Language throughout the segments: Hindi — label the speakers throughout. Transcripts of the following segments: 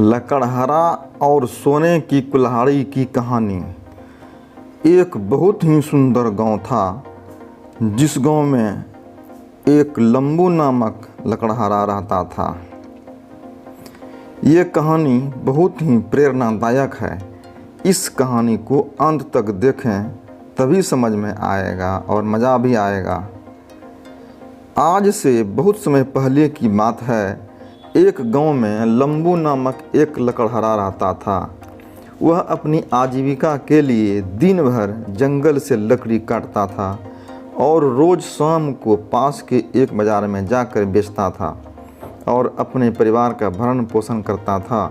Speaker 1: लकड़हारा और सोने की कुल्हाड़ी की कहानी। एक बहुत ही सुंदर गांव था, जिस गांव में एक लंबू नामक लकड़हारा रहता था। ये कहानी बहुत ही प्रेरणादायक है। इस कहानी को अंत तक देखें तभी समझ में आएगा और मज़ा भी आएगा। आज से बहुत समय पहले की बात है। एक गांव में लंबू नामक एक लकड़हारा रहता था। वह अपनी आजीविका के लिए दिन भर जंगल से लकड़ी काटता था और रोज़ शाम को पास के एक बाज़ार में जाकर बेचता था और अपने परिवार का भरण पोषण करता था।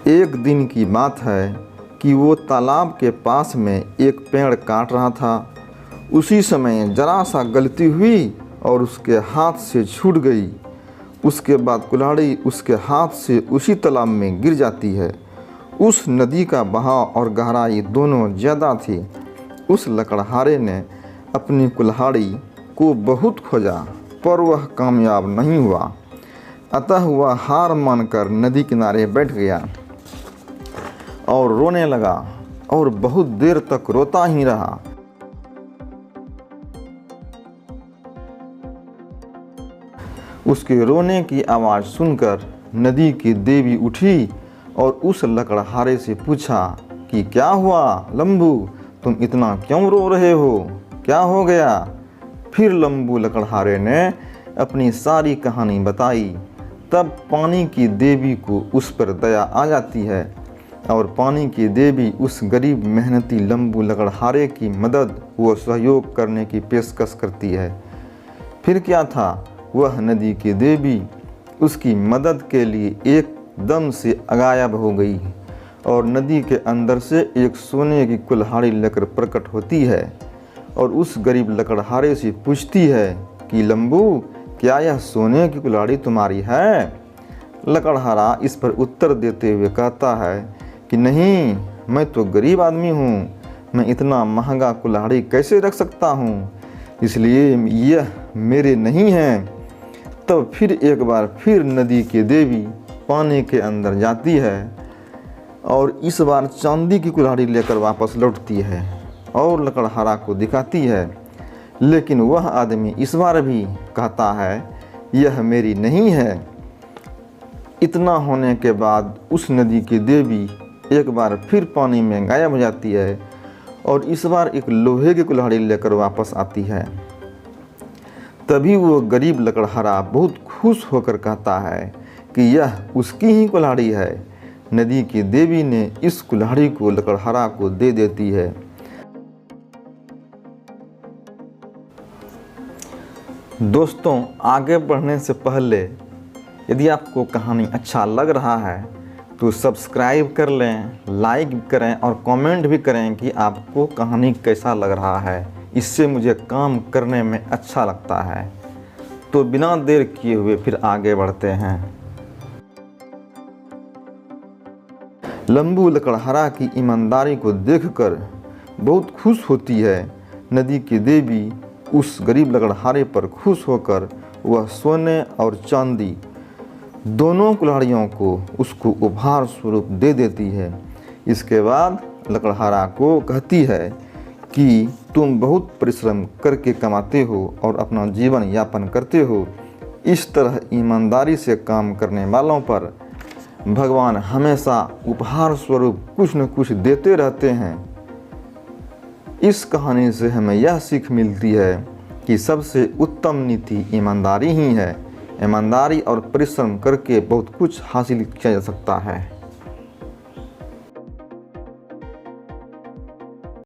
Speaker 1: एक दिन की बात है कि वो तालाब के पास में एक पेड़ काट रहा था। उसी समय जरा सा गलती हुई और उसके हाथ से छूट गई। उसके बाद कुल्हाड़ी उसके हाथ से उसी तालाब में गिर जाती है। उस नदी का बहाव और गहराई दोनों ज़्यादा थी। उस लकड़हारे ने अपनी कुल्हाड़ी को बहुत खोजा, पर वह कामयाब नहीं हुआ। अतः वह हार मानकर नदी किनारे बैठ गया और रोने लगा और बहुत देर तक रोता ही रहा। उसके रोने की आवाज़ सुनकर नदी की देवी उठी और उस लकड़हारे से पूछा कि क्या हुआ लंबू, तुम इतना क्यों रो रहे हो, क्या हो गया? फिर लंबू लकड़हारे ने अपनी सारी कहानी बताई। तब पानी की देवी को उस पर दया आ जाती है और पानी की देवी उस गरीब मेहनती लंबू लकड़हारे की मदद व सहयोग करने की पेशकश करती है। फिर क्या था, वह नदी की देवी उसकी मदद के लिए एकदम से गायब हो गई और नदी के अंदर से एक सोने की कुल्हाड़ी लेकर प्रकट होती है और उस गरीब लकड़हारे से पूछती है कि लंबू, क्या यह सोने की कुल्हाड़ी तुम्हारी है? लकड़हारा इस पर उत्तर देते हुए कहता है कि नहीं, मैं तो गरीब आदमी हूँ, मैं इतना महंगा कुल्हाड़ी कैसे रख सकता हूँ, इसलिए यह मेरे नहीं हैं। तब फिर एक बार फिर नदी की देवी पानी के अंदर जाती है और इस बार चांदी की कुल्हाड़ी लेकर वापस लौटती है और लकड़हारा को दिखाती है। लेकिन वह आदमी इस बार भी कहता है यह मेरी नहीं है। इतना होने के बाद उस नदी की देवी एक बार फिर पानी में गायब हो जाती है और इस बार एक लोहे की कुल्हाड़ी लेकर वापस आती है। तभी वो गरीब लकड़हारा बहुत खुश होकर कहता है कि यह उसकी ही कुल्हाड़ी है। नदी की देवी ने इस कुल्हाड़ी को लकड़हारा को दे देती है। दोस्तों, आगे बढ़ने से पहले यदि आपको कहानी अच्छा लग रहा है तो सब्सक्राइब कर लें, लाइक करें और कमेंट भी करें कि आपको कहानी कैसा लग रहा है। इससे मुझे काम करने में अच्छा लगता है। तो बिना देर किए हुए फिर आगे बढ़ते हैं। लंबू लकड़हारा की ईमानदारी को देखकर बहुत खुश होती है। नदी की देवी उस गरीब लकड़हारे पर खुश होकर वह सोने और चांदी दोनों कुल्हाड़ियों को उसको उपहार स्वरूप दे देती है। इसके बाद लकड़हारा को कहती है कि तुम बहुत परिश्रम करके कमाते हो और अपना जीवन यापन करते हो। इस तरह ईमानदारी से काम करने वालों पर भगवान हमेशा उपहार स्वरूप कुछ न कुछ देते रहते हैं। इस कहानी से हमें यह सीख मिलती है कि सबसे उत्तम नीति ईमानदारी ही है। ईमानदारी और परिश्रम करके बहुत कुछ हासिल किया जा सकता है।